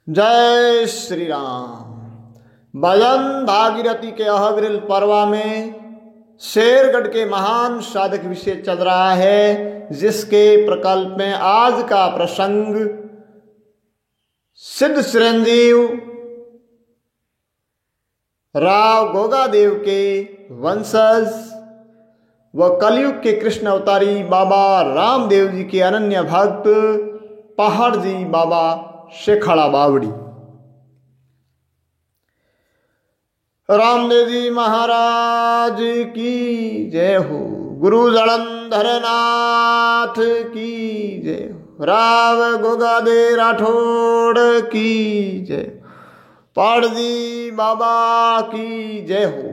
जय श्री राम। भजन भागीरथी के अहविरल पर्वा में शेरगढ़ के महान साधक विषय चल रहा है, जिसके प्रकल्प में आज का प्रसंग सिद्ध चिरंजीव राव गोगादेव के वंशज व कलयुग के कृष्ण अवतारी बाबा रामदेव जी के अनन्य भक्त पहाड़ जी बाबा शेखाड़ा बावड़ी। रामदेव जी महाराज की जय हो। गुरु जलंधर नाथ की जय हो। राव गोगादेव राठौड़ की जय। पहाड़ जी बाबा की जय हो।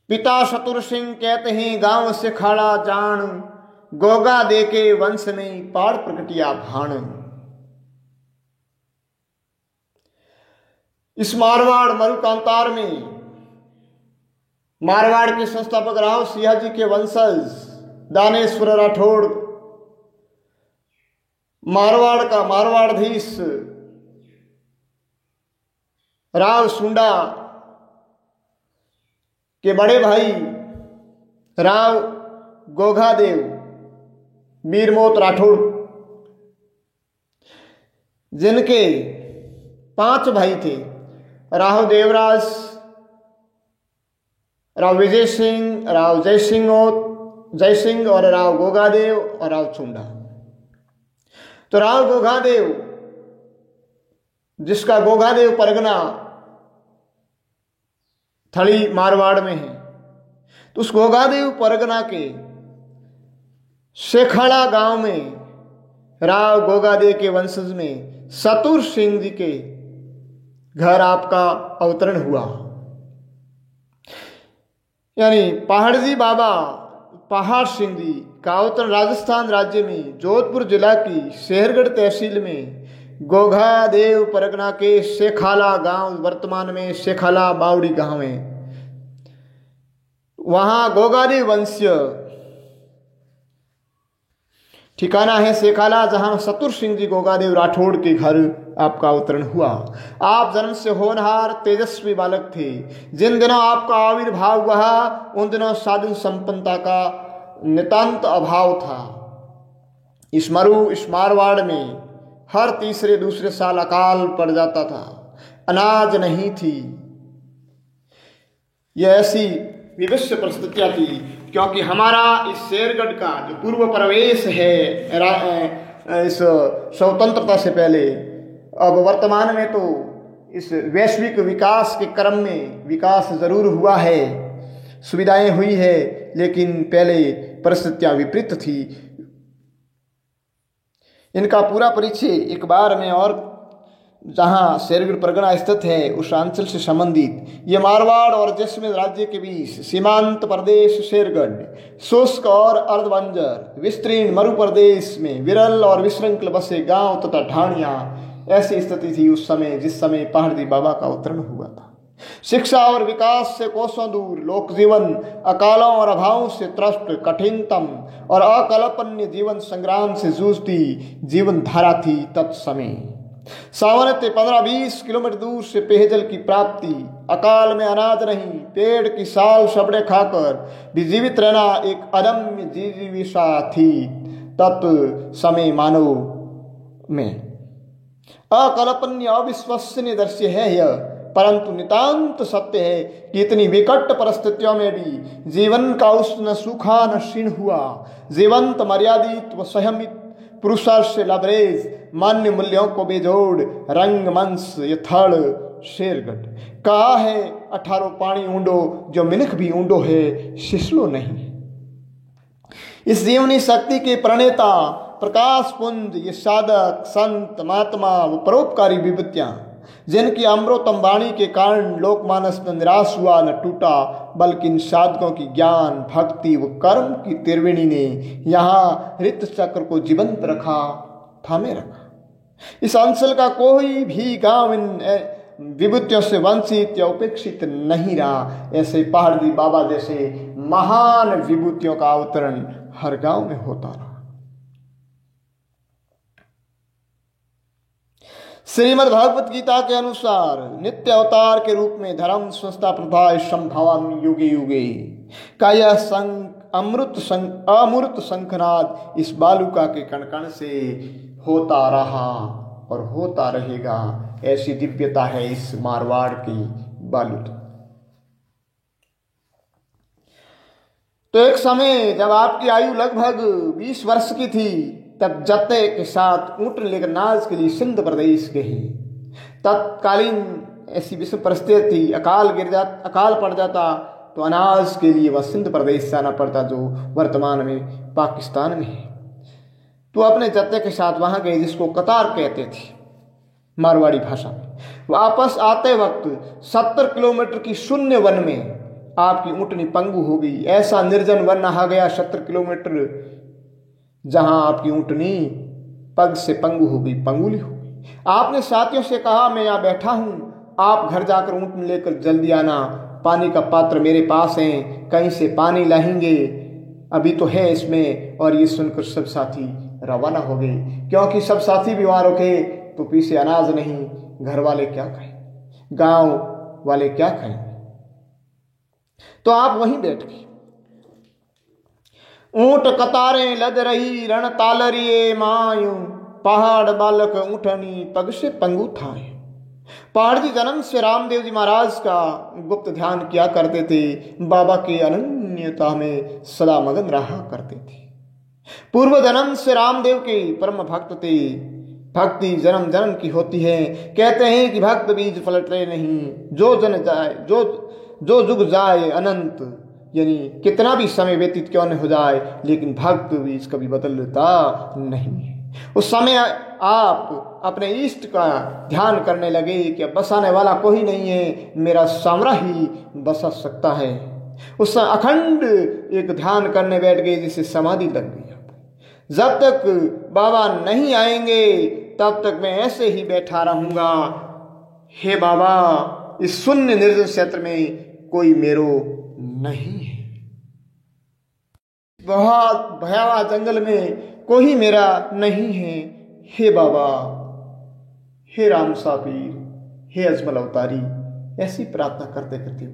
पिता शतुर सिंह कहते हैं गांव से खड़ा जान, गोगा दे के वंश में पाड़ प्रकटिया भाण। इस मारवाड़ मरुकांतार में मारवाड़ के संस्थापक राव सिंह जी के वंशज दानेश्वर राठौड़, मारवाड़ का मारवाड़धीश राव सुंडा के बड़े भाई राव गोगादेव वीरमोत राठौड़, जिनके 5 भाई थे, राव देवराज, राव विजय सिंह, राव जय सिंह और राव गोगादेव और राव चुंडा। तो राव गोगादेव, जिसका गोगादेव परगना थड़ी मारवाड़ में है, तो उस गोगादेव परगना के शेखाड़ा गांव में राव गोगादेव के वंशज में शतुर सिंह जी के घर आपका अवतरण हुआ। यानी पहाड़ जी बाबा पहाड़ सिंह जी का अवतरण राजस्थान राज्य में जोधपुर जिला की शेरगढ़ तहसील में गोगादेव परगना के शेखाला गांव, वर्तमान में शेखाला बावड़ी गांव है, वहां गोगादेव वंशीय ठिकाना है शेखाला, जहां शतुर सिंह जी गोगादेव राठौड़ के घर आपका अवतरण हुआ। आप जन्म से होनहार तेजस्वी बालक थे। जिन दिनों आपका आविर्भाव हुआ उन दिनों साधन संपन्नता का नितांत अभाव था। इस मारवाड़ में हर तीसरे दूसरे साल अकाल पड़ जाता था, अनाज नहीं थी। यह ऐसी विविध परिस्थितियां थी, क्योंकि हमारा इस शेरगढ़ का जो पूर्व प्रवेश है इस स्वतंत्रता से पहले, अब वर्तमान में तो इस वैश्विक विकास के क्रम में विकास जरूर हुआ है, सुविधाएं हुई है, लेकिन पहले परिस्थितियां विपरीत थी। इनका पूरा परिचय एक बार में, और जहां शेरगढ़ परगना स्थित है उस अंचल से संबंधित ये मारवाड़ और जैसलमेर राज्य के बीच सीमांत प्रदेश शेरगढ़ शुष्क और अर्धबंजर विस्तीर्ण मरु प्रदेश में विरल और विशृंखल बसे गांव तथा ढाणियां, ऐसी स्थिति थी उस समय जिस समय पहाड़ी बाबा का अवतरण हुआ था। शिक्षा और विकास से कोसों दूर लोक जीवन अकालों और अभावों से त्रस्त कठिनतम और अकल्पनीय जीवन संग्राम से जूझती जीवन धारा थी। तत्समय सामान्य 15-20 किलोमीटर दूर से पेयजल की प्राप्ति, अकाल में अनाज नहीं, पेड़ की साल सबड़े खाकर भी जीवित रहना एक अदम्य जीविका थी। तत्समय मानव में अकल्पनीय अविश्वसनीय दृश्य है यह, परंतु नितांत सत्य है कि इतनी विकट परिस्थितियों में भी जीवन का उष्ण सूखा न क्षीण हुआ। जीवंत मर्यादित व संयमित पुरुषार्थ से लबरेज मान्य मूल्यों को बेजोड़ रंगमंच यथाड़ शेरगढ़ कहा है 18 पानी ऊंडो, जो मिनख भी ऊंडो है शिशलो नहीं। इस जीवनी शक्ति के प्रणेता प्रकाश पुंज ये साधक संत महात्मा व परोपकारी विभूतियां, जिनकी अमृतम वाणी के कारण लोकमानस में निराश हुआ न टूटा, बल्कि इन साधकों की ज्ञान भक्ति व कर्म की त्रिवेणी ने यहाँ ऋत चक्र को जीवंत रखा, थामे रखा। इस अंचल का कोई भी गांव इन विभूतियों से वंचित या उपेक्षित नहीं रहा। ऐसे पहाड़ी बाबा जैसे महान विभूतियों का अवतरण हर गांव में होता रहा। श्रीमद् भगवत गीता के अनुसार नित्य अवतार के रूप में धर्म संस्था प्रथा संभावन युगे युगे का यह अमृत शंखनाद इस बालुका के कण कण से होता रहा और होता रहेगा। ऐसी दिव्यता है इस मारवाड़ की बालुका। तो एक समय जब आपकी आयु लगभग 20 वर्ष की थी, तब जत्ते के साथ ऊँट लेकर नाज के लिए सिंध प्रदेश गए। तत्कालीन ऐसी विषम परिस्थिति थी, अकाल पड़ जाता तो अनाज के लिए वह सिंध प्रदेश जाना पड़ता, जो वर्तमान में पाकिस्तान में है। तो अपने जत्ते के साथ वहां गए, जिसको कतार कहते थे मारवाड़ी भाषा में। वापस आते वक्त 70 किलोमीटर की शून्य वन में आपकी ऊँटनी पंगु हो गई। ऐसा निर्जन वन नहा गया 70 किलोमीटर, जहां आपकी ऊँटनी पग से पंगु हो गई, पंगुली हो गई। आपने साथियों से कहा, मैं यहाँ बैठा हूं, आप घर जाकर ऊँट लेकर जल्दी आना, पानी का पात्र मेरे पास है, कहीं से पानी लाएंगे, अभी तो है इसमें। और ये सुनकर सब साथी रवाना हो गए, क्योंकि सब साथी भी वहां रुके तो पीछे अनाज नहीं, घर वाले क्या खाएं, गांव वाले क्या खाएं। तो आप वहीं बैठ गए। ऊंट कतारें लद रही, रण तालरिए मायूं, पहाड़ बालक ऊँटनी पग से पंगु थाए। पहाड़ जी जन्म से रामदेव जी महाराज का गुप्त ध्यान किया करते थे, बाबा के अनन्यता में सदा मगन रहा करते थे। पूर्व जन्म से रामदेव के परम भक्त थे। भक्ति जन्म जन्म की होती है। कहते हैं कि भक्त बीज पलटे नहीं, जो जन जाए जो जुग जाए अनंत, यानी कितना भी समय व्यतीत क्यों न हो जाए, लेकिन भक्त बीज कभी बदलता नहीं है। उस समय आप अपने इष्ट का ध्यान करने लगे कि अब बसाने वाला कोई नहीं है, मेरा सामरा ही बसा सकता है। उस अखंड एक ध्यान करने बैठ गए, जिसे समाधि लग गई। जब तक बाबा नहीं आएंगे तब तक मैं ऐसे ही बैठा रहूंगा। हे बाबा, इस शून्य निर्जन क्षेत्र में कोई मेरो नहीं है, बहुत भयावह जंगल में कोई मेरा नहीं है। हे बाबा, हे राम सापीर, हे अजमल अवतारी, ऐसी प्रार्थना करते करते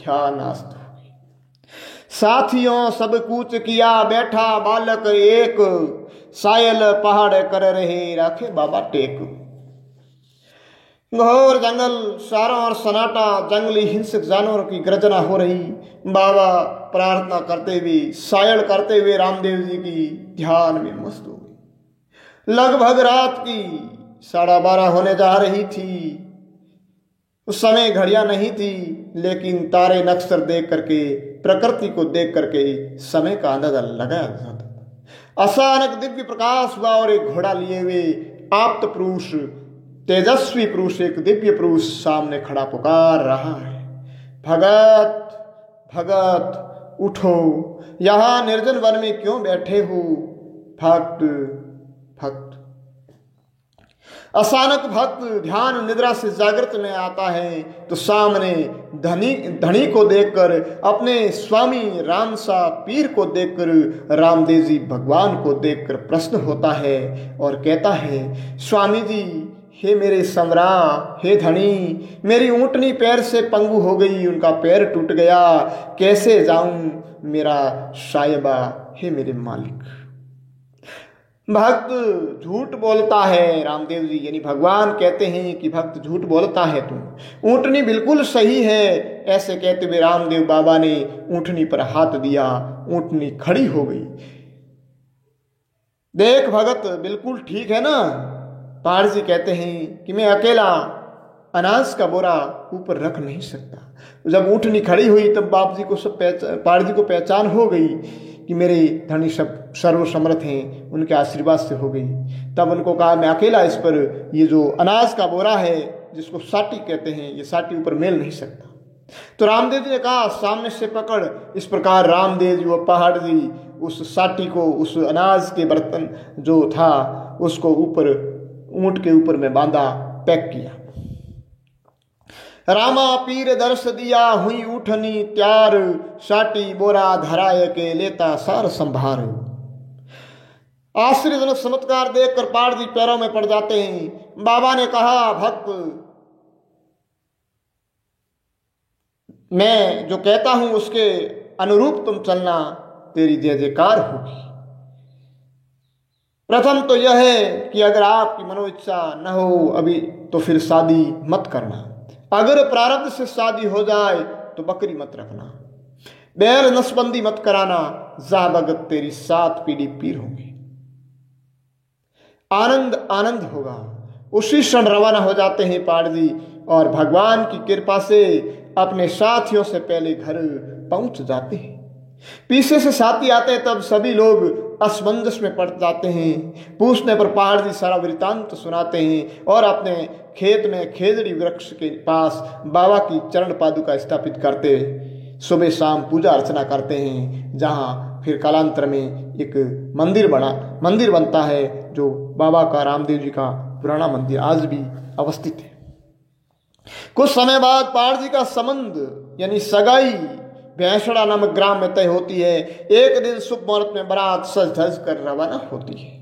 ध्यान आस्त हो गई। साथियों सब कूच किया, बैठा बालक एक, सायल पहाड़ कर रहे राखे बाबा टेक। घोर जंगल, चारों ओर सन्नाटा, जंगली हिंसक जानवरों की गर्जना हो रही। बाबा प्रार्थना करते हुए, सायल करते हुए रामदेव जी की ध्यान में मस्त हो गई। लगभग रात की 12:30 होने जा रही थी। उस समय घड़ियां नहीं थी, लेकिन तारे नक्षत्र देख करके, प्रकृति को देख करके समय का अंदाजा लगाया जाता था। अचानक दिव्य प्रकाश हुआ और एक घोड़ा लिए हुए आप्त पुरुष, तेजस्वी पुरुष, एक दिव्य पुरुष सामने खड़ा पुकार रहा है, भगत भगत उठो, यहां निर्जन वन में क्यों बैठे हो? भक्त भक्त। अचानक भक्त ध्यान निद्रा से जागृत में आता है तो सामने धनी को देखकर, अपने स्वामी रामसा पीर को देखकर, रामदेव जी भगवान को देखकर प्रश्न होता है और कहता है, स्वामी जी, हे मेरे समरा, हे धनी, मेरी ऊँटनी पैर से पंगु हो गई, उनका पैर टूट गया, कैसे जाऊं मेरा साहिबा, हे मेरे मालिक। भक्त झूठ बोलता है, रामदेव जी यानी भगवान कहते हैं कि भक्त झूठ बोलता है, तुम ऊँटनी बिल्कुल सही है। ऐसे कहते हुए रामदेव बाबा ने ऊँटनी पर हाथ दिया, ऊँटनी खड़ी हो गई। देख भगत, बिल्कुल ठीक है ना? पहाड़ जी कहते हैं कि मैं अकेला अनाज का बोरा ऊपर रख नहीं सकता। जब ऊँटनी खड़ी हुई तब बाप जी को पहाड़ जी को पहचान हो गई कि मेरे धनी सब सर्वसमर्थ हैं, उनके आशीर्वाद से हो गई। तब उनको कहा, मैं अकेला इस पर, ये जो अनाज का बोरा है जिसको साटी कहते हैं, ये साटी ऊपर मेल नहीं सकता। तो रामदेव जी ने कहा, सामने से पकड़। इस प्रकार रामदेव जी व पहाड़ जी उस साटी को, उस अनाज के बर्तन जो था उसको ऊपर ऊँट के ऊपर में बांधा, पैक किया। रामा पीर दर्श दिया, हुई उठनी त्यार, साटी बोरा धराय के लेता सार संभार। आश्चर्यजनक चमत्कार देखकर पाड़ जी पैरों में पड़ जाते हैं। बाबा ने कहा, भक्त, मैं जो कहता हूं उसके अनुरूप तुम चलना, तेरी जय जयकार होगी। प्रथम तो यह है कि अगर आपकी मनोइच्छा न हो अभी तो फिर शादी मत करना। अगर प्रारब्ध से शादी हो जाए तो बकरी मत रखना। बैल नसबंदी मत कराना, जा भगत तेरी 7 पीढ़ी पीर होंगे। आनंद आनंद होगा। उसी क्षण रवाना हो जाते हैं पाड़ जी और भगवान की कृपा से अपने साथियों से पहले घर पहुंच जाते हैं। पीछे से साथी आते हैं, तब सभी लोग असमंजस में पड़ जाते हैं। पूछने पर पहाड़ जी सारा वृतांत सुनाते हैं और अपने खेत में खेजड़ी वृक्ष के पास बाबा की चरण पादुका स्थापित करते, सुबह शाम पूजा अर्चना करते हैं, जहाँ फिर कालांतर में एक मंदिर बनता है, जो बाबा का, रामदेव जी का पुराना मंदिर आज भी अवस्थित है। कुछ समय बाद पहाड़ जी का संबंध यानी सगाई भैंसड़ा नामक ग्राम में तय होती है। एक दिन शुभ मुहूर्त में बारात सज धज कर रवाना होती है।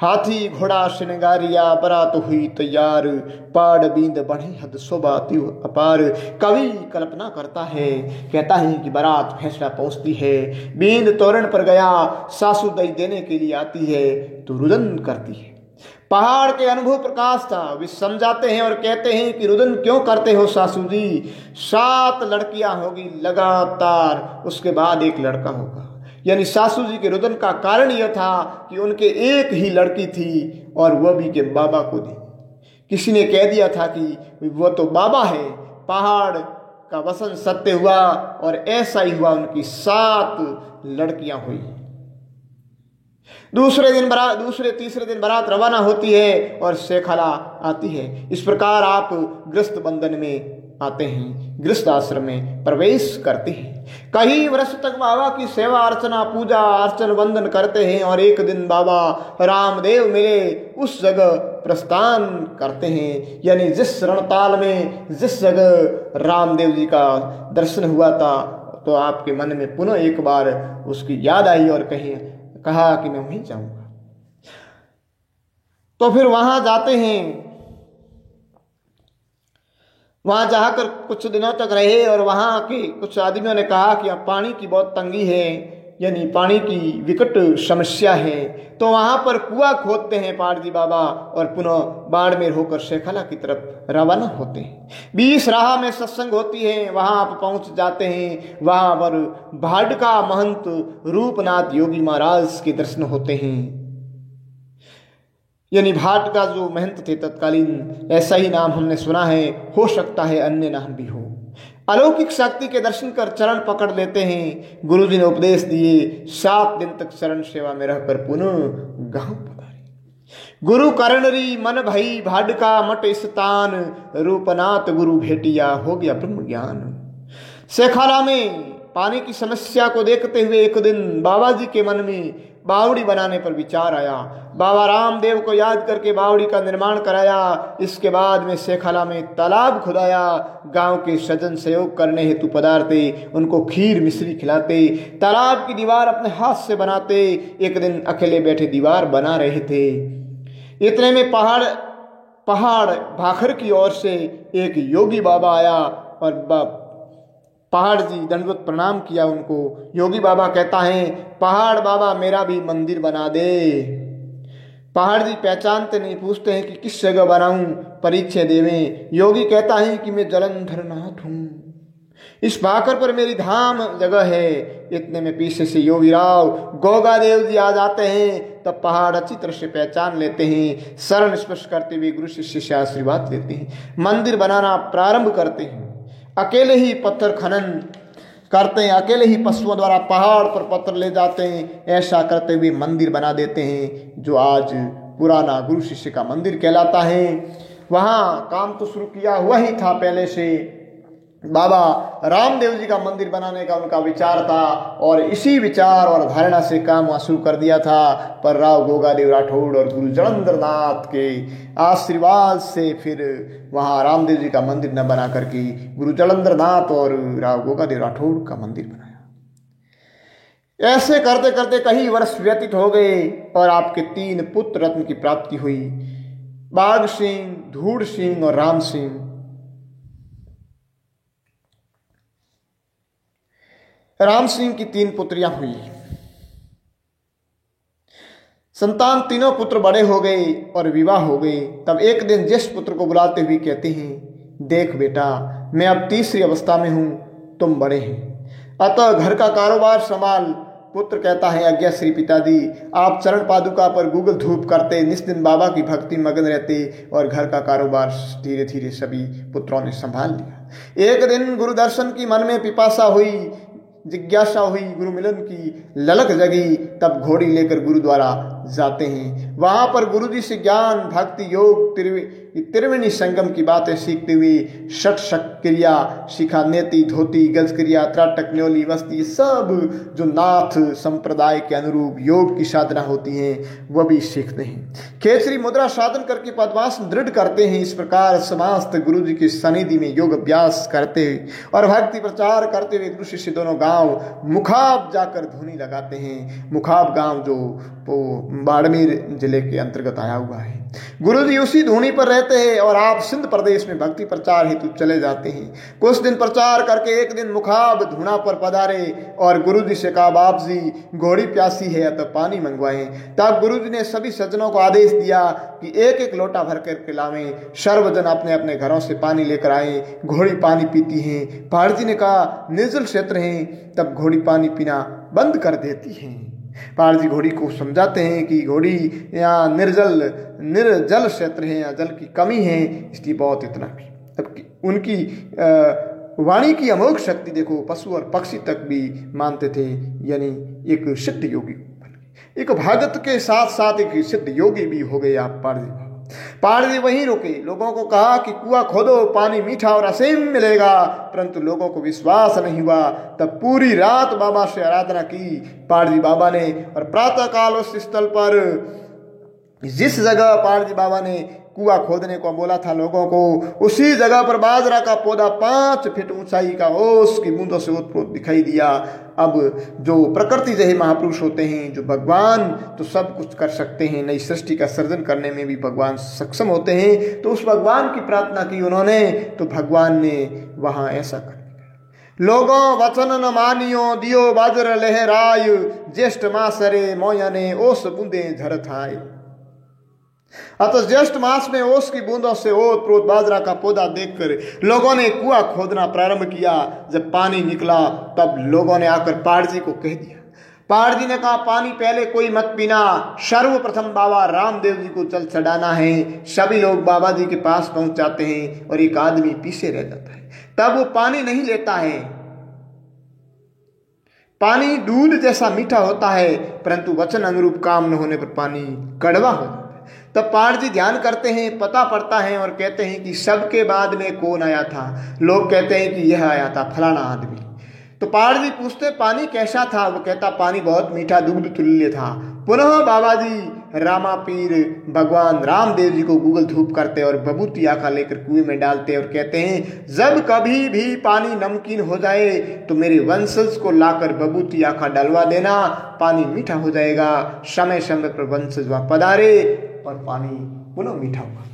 हाथी घोड़ा श्रृंगारिया बारात हुई तैयार, पाड़ बींद बढ़े हद शोभा तिव अपार। कवि कल्पना करता है, कहता है कि बारात भैंसड़ा पहुंचती है, बींद तोरण पर गया, सासू दई देने के लिए आती है तो रुदन करती है। पहाड़ के अनुभव प्रकाश था। वे समझाते हैं और कहते हैं कि रुदन क्यों करते हो सासू जी? 7 लड़कियां होगी लगातार, उसके बाद एक लड़का होगा। यानी सासू जी के रुदन का कारण यह था कि उनके एक ही लड़की थी और वह भी के बाबा को दी। किसी ने कह दिया था कि वह तो बाबा है। पहाड़ का वचन सत्य हुआ और ऐसा ही हुआ, उनकी 7 लड़कियां हुई। दूसरे तीसरे दिन बारात रवाना होती है और शेखाला आती है। इस प्रकार आप गृहस्थ बंधन में आते हैं, गृहस्थ आश्रम में प्रवेश करते हैं। कई वर्ष तक बाबा की सेवा अर्चना, पूजा अर्चन, वंदन करते हैं और एक दिन बाबा रामदेव मिले, उस जगह प्रस्थान करते हैं। यानी जिस रणताल में, जिस जगह रामदेव जी का दर्शन हुआ था, तो आपके मन में पुनः एक बार उसकी याद आई और कहा कि मैं वहीं जाऊंगा। तो फिर वहां जाते हैं। वहां जाकर कुछ दिनों तक रहे और वहां के कुछ आदमियों ने कहा कि अब पानी की बहुत तंगी है, यानी पानी की विकट समस्या है। तो वहां पर कुआं खोदते हैं पहाड़ जी बाबा और पुनः बाड़मेर होकर शेखाला की तरफ रवाना होते हैं। 20 राह में सत्संग होती है, वहां आप पहुंच जाते हैं। वहां पर भाडका महंत रूपनाथ योगी महाराज के दर्शन होते हैं। यानी भाटका जो महंत थे तत्कालीन, ऐसा ही नाम हमने सुना है, हो सकता है अन्य नाम भी हो। अलौकिक शक्ति के दर्शन कर चरण पकड़ लेते हैं। गुरुजी ने उपदेश दिए, 7 दिन तक चरण सेवा में रहकर पुनः गांव पधारे। गुरु करणरी मन भई भाडका मट स्थान, रूपनाथ गुरु भेटिया हो गया ब्रह्म ज्ञान। शेखाला में पानी की समस्या को देखते हुए एक दिन बाबा जी के मन में बावड़ी बनाने पर विचार आया। बाबा रामदेव को याद करके बावड़ी का निर्माण कराया। इसके बाद में शेखाला में तालाब खुदाया। गांव के सज्जन सहयोग करने हेतु पधारते, उनको खीर मिश्री खिलाते, तालाब की दीवार अपने हाथ से बनाते। एक दिन अकेले बैठे दीवार बना रहे थे। इतने में पहाड़ भाखर की ओर से एक योगी बाबा आया और पहाड़ जी दंडवत प्रणाम किया उनको। योगी बाबा कहता है, पहाड़ बाबा मेरा भी मंदिर बना दे। पहाड़ जी पहचानते नहीं, पूछते हैं कि किस जगह बनाऊं, परीक्षा देवें। योगी कहता है कि मैं जलंधर नाथ हूं, इस भाकर पर मेरी धाम जगह है। इतने में पीछे से योगी राव गोगा देव जी आ जाते हैं। तब पहाड़ अच्छी तरह से पहचान लेते हैं। शरण स्पर्श करते हुए गुरु शिष्य से आशीर्वाद लेते हैं, मंदिर बनाना प्रारंभ करते हैं। अकेले ही पत्थर खनन करते हैं, अकेले ही पशुओं द्वारा पहाड़ पर पत्थर ले जाते हैं। ऐसा करते हुए मंदिर बना देते हैं, जो आज पुराना गुरु शिष्य का मंदिर कहलाता है। वहाँ काम तो शुरू किया हुआ ही था पहले से। बाबा रामदेव जी का मंदिर बनाने का उनका विचार था और इसी विचार और धारणा से काम शुरू कर दिया था। पर राव गोगादेव राठौड़ और गुरु जलंधर नाथ के आशीर्वाद से फिर वहाँ रामदेव जी का मंदिर न बना करके गुरु जलंधर नाथ और राव गोगादेव राठौड़ का मंदिर बनाया। ऐसे करते करते कई वर्ष व्यतीत हो गए और आपके 3 पुत्र रत्न की प्राप्ति हुई, बाघ सिंह, धूड़ सिंह और राम सिंह। राम सिंह की 3 पुत्रियां हुई। संतान तीनों पुत्र बड़े हो गए और विवाह हो गए। तब एक दिन ज्येष्ठ पुत्र को बुलाते हुए कहते हैं, देख बेटा, मैं अब तीसरी अवस्था में हूं, तुम बड़े हैं, अतः घर का कारोबार संभाल। पुत्र कहता है, आज्ञा श्री पिताजी। आप चरण पादुका पर गूगल धूप करते, निस्दिन बाबा की भक्ति मगन रहते और घर का कारोबार धीरे धीरे सभी पुत्रों ने संभाल लिया। एक दिन गुरु दर्शन की मन में पिपासा हुई, जिज्ञासा हुई, गुरु मिलन की ललक जगी। तब घोड़ी लेकर गुरुद्वारा जाते हैं। वहां पर गुरु जी से ज्ञान, भक्ति, योग, त्रिवेणी संगम की बातें सीखते हुए षट क्रिया शिखा, नेति, धोती, गज क्रिया, त्राटक, न्योली, वस्ती, सब जो नाथ संप्रदाय के अनुरूप योग की साधना होती है वह भी सीखते हैं। खेचरी मुद्रा साधन करके पद्मासन दृढ़ करते हैं। इस प्रकार समस्त गुरु जी की सनिधि में योग अभ्यास करते और भक्ति प्रचार करते हुए गुरु शिष्य दोनों गांव मुखाब जाकर धुनी लगाते हैं। मुखाब गांव जो बाड़मेर जिले के अंतर्गत आया हुआ है। गुरु जी उसी धुनी पर रहते हैं और आप सिंध प्रदेश में भक्ति प्रचार हेतु चले जाते हैं। कुछ दिन प्रचार करके एक दिन मुखाब धुना पर पधारे और गुरु जी से कहा, बाप जी, घोड़ी प्यासी है तो पानी मंगवाएं। तब गुरु जी ने सभी सज्जनों को आदेश दिया कि एक एक लोटा भर करके लावें। सर्वजन अपने अपने घरों से पानी लेकर आए। घोड़ी पानी पीती है। पहाड़ जी ने कहा, निर्जल क्षेत्र है, तब घोड़ी पानी पीना बंद कर देती है। पहाड़ जी घोड़ी को समझाते हैं कि घोड़ी यहाँ निर्जल क्षेत्र है, यहाँ जल की कमी है, इसलिए बहुत इतना भी। तब उनकी वाणी की अमोघ शक्ति देखो, पशु और पक्षी तक भी मानते थे। यानी एक सिद्ध योगी, एक भगत के साथ साथ एक सिद्ध योगी भी हो गए आप पहाड़ जी। पहाड़ जी वहीं रुके। लोगों को कहा कि कुआं खोदो, पानी मीठा और असीम मिलेगा, परंतु लोगों को विश्वास नहीं हुआ। तब पूरी रात बाबा से आराधना की पहाड़ जी बाबा ने और प्रातः काल उस स्थल पर जिस जगह पहाड़ जी बाबा ने कुआं खोदने को बोला था लोगों को, उसी जगह पर बाजरा का पौधा 5 फीट ऊंचाई का ओस की बूंदों से ओतप्रोत दिखाई दिया। अब जो प्रकृति जैसे महापुरुष होते हैं, जो भगवान तो सब कुछ कर सकते हैं, नई सृष्टि का सृजन करने में भी भगवान सक्षम होते हैं, तो उस भगवान की प्रार्थना की उन्होंने, तो भगवान ने वहां ऐसा कर लोगों वचन न मानियो, दियो बाजर लहराय, ज्येष्ठ मासरे मोयने ओस बूंदे झरथाय। अतः ज्येष्ठ मास में ओस की बूंदों से ओत प्रोत बाजरा का पौधा देखकर लोगों ने कुआं खोदना प्रारंभ किया। जब पानी निकला तब लोगों ने आकर पहाड़ जी को कह दिया। पहाड़ जी ने कहा, पानी पहले कोई मत पीना, सर्वप्रथम बाबा रामदेव जी को जल चढ़ाना है। सभी लोग बाबा जी के पास पहुंच जाते हैं और एक आदमी पीछे रह जाता है। तब वो पानी नहीं लेता है। पानी दूध जैसा मीठा होता है, परंतु वचन अनुरूप काम न होने पर पानी कड़वा हो जाता है। तब पहाड़ जी ध्यान करते हैं, पता पड़ता है और कहते हैं कि सबके बाद में कौन आया था। लोग कहते हैं कि यह आया था फलाना आदमी। तो पहाड़ जी पूछते, पानी कैसा था? वो कहता, पानी बहुत मीठा दूध तुल्य था। पुनः बाबा जी रामा पीर भगवान रामदेव जी को गूगल धूप करते और बबूती आखा लेकर कुएं में डालते और कहते हैं, जब कभी भी पानी नमकीन हो जाए तो मेरे वंशज को लाकर बबूती आखा डलवा देना, पानी मीठा हो जाएगा। समय समय पर वंशज वहां पधारे और पानी पुनः मीठा हुआ।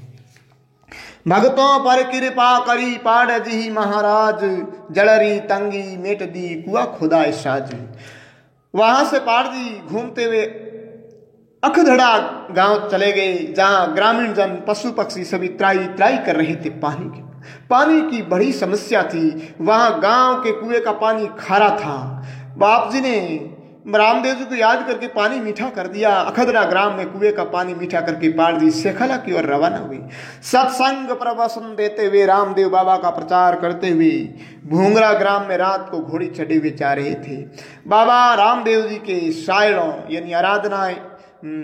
भगतों पर कृपा करी पाड़ जी महाराज, जड़री तंगी मेट दी कुआ खुदा साज। वहां से पाड़ जी घूमते हुए अखधड़ा गांव चले गए, जहां ग्रामीण जन पशु पक्षी सभी त्राई कर रहे थे। पानी की बड़ी समस्या थी। वहां गांव के कुएं का पानी खारा था। बाप जी ने रामदेव जी को याद करके पानी मीठा कर दिया। अखदरा ग्राम में कुएं का पानी मीठा करके पहाड़ जी शेखला की ओर रवाना हुई। सत्संग प्रवचन देते हुए रामदेव बाबा का प्रचार करते हुए भूंगरा ग्राम में रात को घोड़ी चढ़े हुए जा रहे थे। बाबा रामदेव जी के शायरों यानी आराधना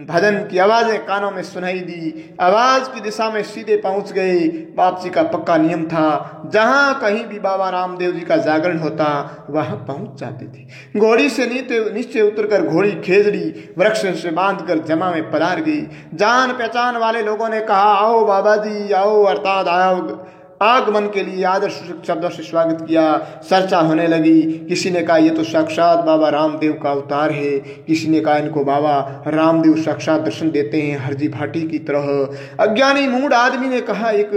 भजन की आवाजें कानों में सुनाई दी। आवाज की दिशा में सीधे पहुंच गए। बाप जी का पक्का नियम था, जहां कहीं भी बाबा रामदेव जी का जागरण होता वहां पहुंच जाते थे। घोड़ी से नीचे उतरकर घोड़ी खेजड़ी वृक्ष से बांधकर जमा में पधार गई। जान पहचान वाले लोगों ने कहा, आओ बाबा जी आओ, अर्थात आगमन के लिए आदर शब्दों से स्वागत किया। चर्चा होने लगी। किसी ने कहा ये तो साक्षात बाबा रामदेव का अवतार है, किसी ने कहा इनको बाबा रामदेव साक्षात दर्शन देते हैं हरजी भाटी की तरह। अज्ञानी मूढ़ आदमी ने कहा एक,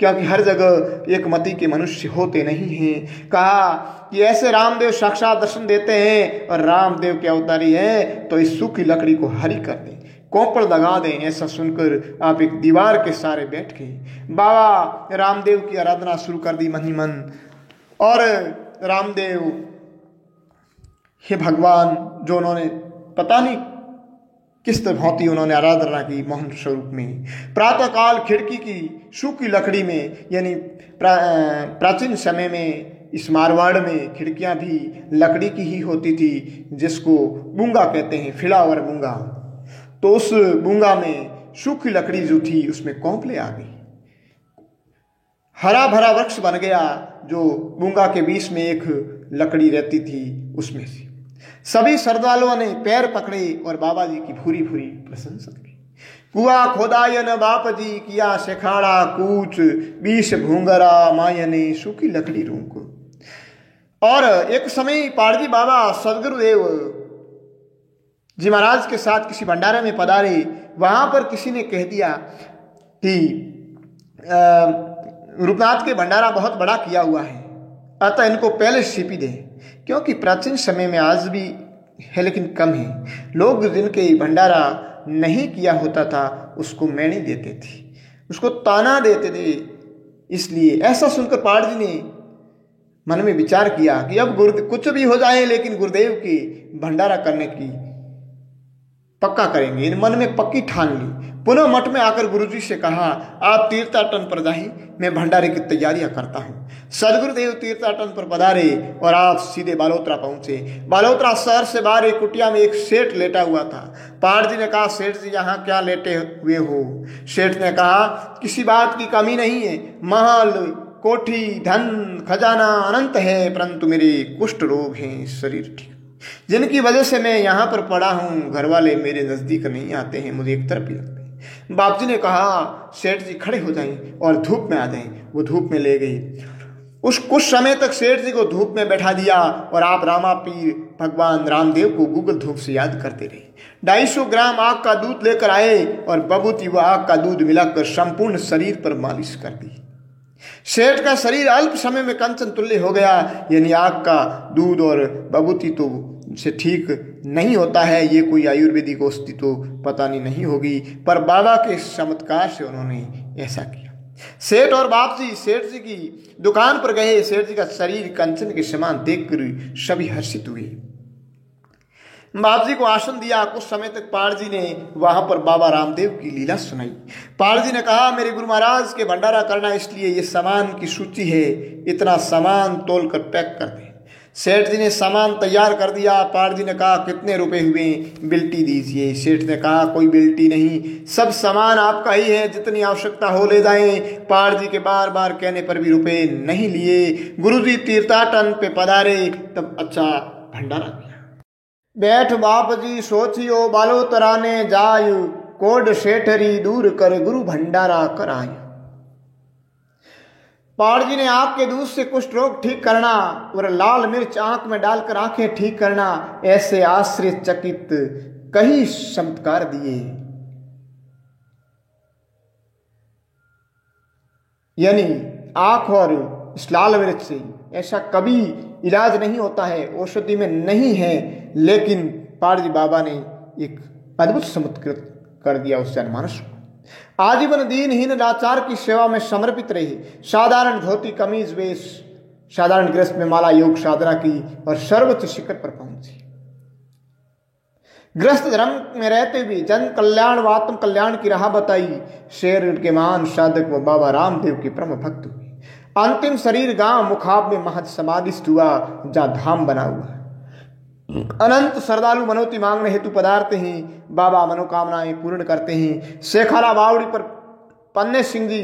क्योंकि हर जगह एक मति के मनुष्य होते नहीं हैं, कहा कि ऐसे रामदेव साक्षात दर्शन देते हैं और रामदेव के अवतारी हैं तो इस सूखी लकड़ी को हरी कर दें, कोपड़ लगा दें। ऐसा सुनकर आप एक दीवार के सहारे बैठ गए। बाबा रामदेव की आराधना शुरू कर दी मन ही मन। और रामदेव, हे भगवान, जो उन्होंने पता नहीं किस भांति उन्होंने आराधना की मोहन स्वरूप में। प्रातःकाल खिड़की की सूखी लकड़ी में, यानी प्राचीन समय में इस मारवाड़ में खिड़कियां भी लकड़ी की ही होती थी, जिसको बूंगा कहते हैं, फिलावर बूंगा। तो उस बूंगा में सूखी लकड़ी जो थी उसमें कोंपले आ गई, हरा भरा वृक्ष बन गया जो बूंगा के बीच में एक लकड़ी रहती थी उसमें से। सभी श्रद्धालुओं ने पैर पकड़े और बाबा जी की भूरी भूरी प्रशंसा की। कुआ खोदायन बाप जी किया शेखाड़ा कूच, बीस भूंगरा मायने सूखी लकड़ी रूंक। और एक समय पारजी बाबा सदगुरुदेव जी महाराज के साथ किसी भंडारे में पधारे। वहां पर किसी ने कह दिया कि रूपनाथ के भंडारा बहुत बड़ा किया हुआ है, अतः इनको पहले सीपी दें, क्योंकि प्राचीन समय में आज भी है लेकिन कम है। लोग जिनके भंडारा नहीं किया होता था उसको मैणी देते थे, उसको ताना देते थे। इसलिए ऐसा सुनकर पाठ जी ने मन में विचार किया कि अब कुछ भी हो जाए लेकिन गुरुदेव की भंडारा करने की पक्का करेंगे। मन में पक्की ठान ली। पुनः मठ में आकर गुरुजी से कहा, आप तीर्थाटन पर जाएं, मैं भंडारे की तैयारियां करता हूं। सदगुरुदेव तीर्थाटन पर पधारे और आप सीधे बालोतरा पहुंचे। बालोतरा शहर से बाहर एक कुटिया में एक सेठ लेटा हुआ था। पाठ जी ने कहा, सेठ जी यहाँ क्या लेटे हुए हो? सेठ ने कहा, किसी बात की कमी नहीं है, महल कोठी धन खजाना अनंत है, परंतु मेरे कुष्ठ रोग हैं, शरीर ठीक, जिनकी वजह से मैं यहाँ पर पड़ा हूँ। घर वाले मेरे नजदीक नहीं आते हैं, मुझे एक तरफ ही रखते हैं। बाप जी ने कहा, सेठ जी खड़े हो जाएं और धूप में आ जाएं। वो धूप में ले गई। उस कुछ समय तक सेठ जी को धूप में बैठा दिया और आप रामा पीर भगवान रामदेव को गूगल धूप से याद करते रहे। 250 ग्राम आग का दूध लेकर आए और बबूती व आग का दूध मिलाकर संपूर्ण शरीर पर मालिश कर दी। सेठ का शरीर अल्प समय में कंचन तुल्य हो गया। यानी आग का दूध और बबूती तो से ठीक नहीं होता है, ये कोई आयुर्वेदिक औषधि तो पता नहीं होगी, पर बाबा के चमत्कार से उन्होंने ऐसा किया। सेठ और बाप जी सेठ जी की दुकान पर गए। सेठ जी का शरीर कंचन के समान देखकर सभी हर्षित हुए। बाप जी को आसन दिया। कुछ समय तक पाल जी ने वहां पर बाबा रामदेव की लीला सुनाई। पाल जी ने कहा, मेरे गुरु महाराज के भंडारा करना, इसलिए ये सामान की सूची है, इतना सामान तोल कर पैक कर दे। सेठ जी ने सामान तैयार कर दिया। पाल जी ने कहा, कितने रुपए हुए? बिल्टी दीजिए। सेठ ने कहा, कोई बिल्टी नहीं, सब सामान आपका ही है, जितनी आवश्यकता हो ले जाएं। पाल जी के बार बार कहने पर भी रुपए नहीं लिए। गुरुजी तीर्थाटन पे पधारे, तब अच्छा भंडारा किया। बैठ बाप जी सोचियो, बालोतरा ने जायु, कोड सेठरी दूर कर गुरु भंडारा करायु। पाल जी ने आग के दूध से कुष्ठ रोग ठीक करना और लाल मिर्च आंख में डालकर आंखें ठीक करना, ऐसे आश्चर्यचकित कई चमत्कार दिए। यानी आंख और इस लाल मिर्च से ऐसा कभी इलाज नहीं होता है, औषधि में नहीं है, लेकिन पाल जी बाबा ने एक अद्भुत चमत्कार कर दिया उस जनमानस को। आजीवन दीनहीन लाचार की सेवा में समर्पित रही। साधारण धोती कमीज वेश, साधारण गृहस्थ में माला योग साधना की और सर्वोच्च शिखर पर पहुंची। गृहस्थ धर्म में रहते हुए जन कल्याण व आत्म कल्याण की राह बताई। शेर के महान साधक व बाबा रामदेव के परम भक्त हुए। अंतिम शरीर गांव मुखाब में महत समाधिस्थ हुआ, जहां धाम बना हुआ है। अनंत श्रद्धालु मनोती मांगने हेतु पधारते हैं। बाबा मनोकामनाएं पूर्ण करते हैं। शेखारा बावड़ी पर पन्ने सिंह जी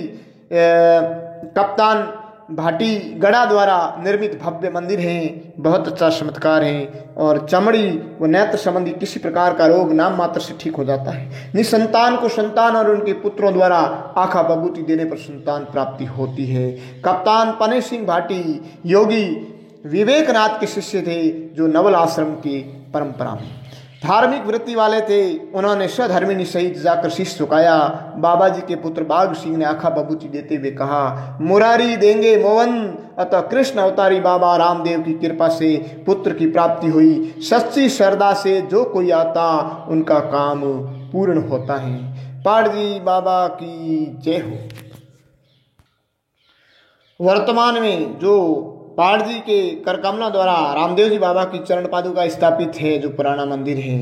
कप्तान भाटी गढ़ा द्वारा निर्मित भव्य मंदिर हैं, बहुत अच्छा चमत्कार है। और चमड़ी व नेत्र संबंधी किसी प्रकार का रोग नाम मात्र से ठीक हो जाता है। निसंतान को संतान और उनके पुत्रों द्वारा आखा बबूती देने पर संतान प्राप्ति होती है। कप्तान पने सिंह भाटी योगी विवेकनाथ के शिष्य थे, जो नवल आश्रम की परंपरा में धार्मिक वृत्ति वाले थे। उन्होंने सधर्मिनी सहित जाकर शीश झुकाया। बाबा जी के पुत्र बाघ सिंह ने आखा बबूती देते हुए कहा, मुरारी देंगे मोवन। अतः कृष्ण अवतारी बाबा रामदेव की कृपा से पुत्र की प्राप्ति हुई। सच्ची श्रद्धा से जो कोई आता उनका काम पूर्ण होता है। पाठ जी बाबा की जय हो। वर्तमान में जो पाठ जी के करकमला द्वारा रामदेव जी बाबा की चरण पादुका स्थापित है, जो पुराना मंदिर है,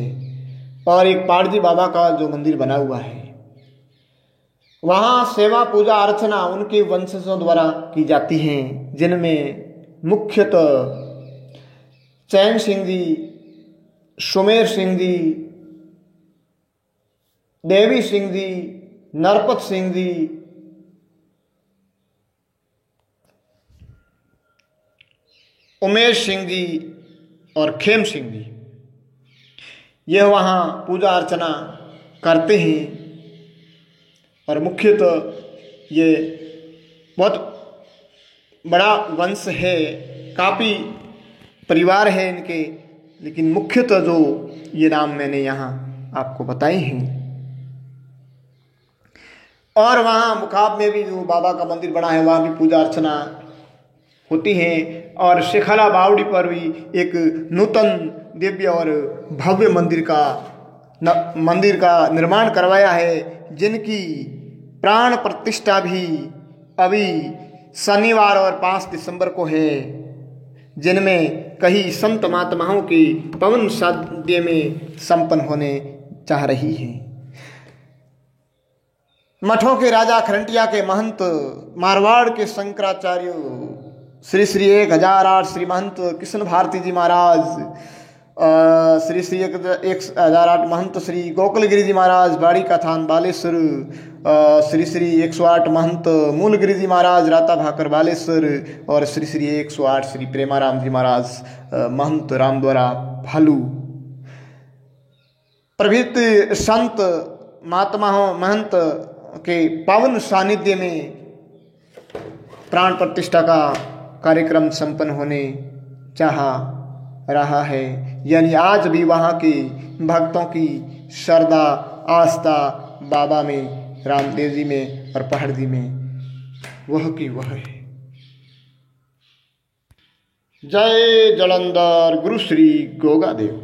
और एक पाठ जी बाबा का जो मंदिर बना हुआ है, वहाँ सेवा पूजा अर्चना उनके वंशजों द्वारा की जाती हैं, जिनमें मुख्यतः चैन सिंह जी, सुमेर सिंह जी, देवी सिंह जी, नरपत सिंह जी, उमेश सिंह जी और खेम सिंह जी, ये वहाँ पूजा अर्चना करते हैं। और मुख्यतः ये बहुत बड़ा वंश है, काफ़ी परिवार है इनके, लेकिन मुख्यतः जो ये नाम मैंने यहाँ आपको बताए हैं। और वहाँ मुखाब में भी जो बाबा का मंदिर बना है, वहाँ भी पूजा अर्चना होती है। और शेखाला बावड़ी पर भी एक नूतन दिव्य और भव्य मंदिर का निर्माण करवाया है, जिनकी प्राण प्रतिष्ठा भी अभी शनिवार और 5 दिसंबर को है, जिनमें कई संत महात्माओं की पवन साध्य में संपन्न होने चाह रही है। मठों के राजा खरंटिया के महंत, मारवाड़ के शंकराचार्य श्री श्री 1008 श्री महंत कृष्ण भारती जी महाराज, श्री श्री 1008 महंत श्री गोकुलगिरी जी महाराज बाड़ी का थान बालेश्वर, श्री श्री 108 महंत मूलगिरी जी महाराज राता भाकर बालेश्वर, और श्री श्री 108 श्री प्रेमाराम जी महाराज महंत रामद्वारा भालू प्रभृति संत महात्माओं महंत के पावन सानिध्य में प्राण प्रतिष्ठा का कार्यक्रम संपन्न होने चाह रहा है। यानी आज भी वहाँ के भक्तों की श्रद्धा आस्था बाबा में, रामदेव जी में और पहाड़ जी में वह की वह है। जय जलंधर गुरु श्री गोगादेव।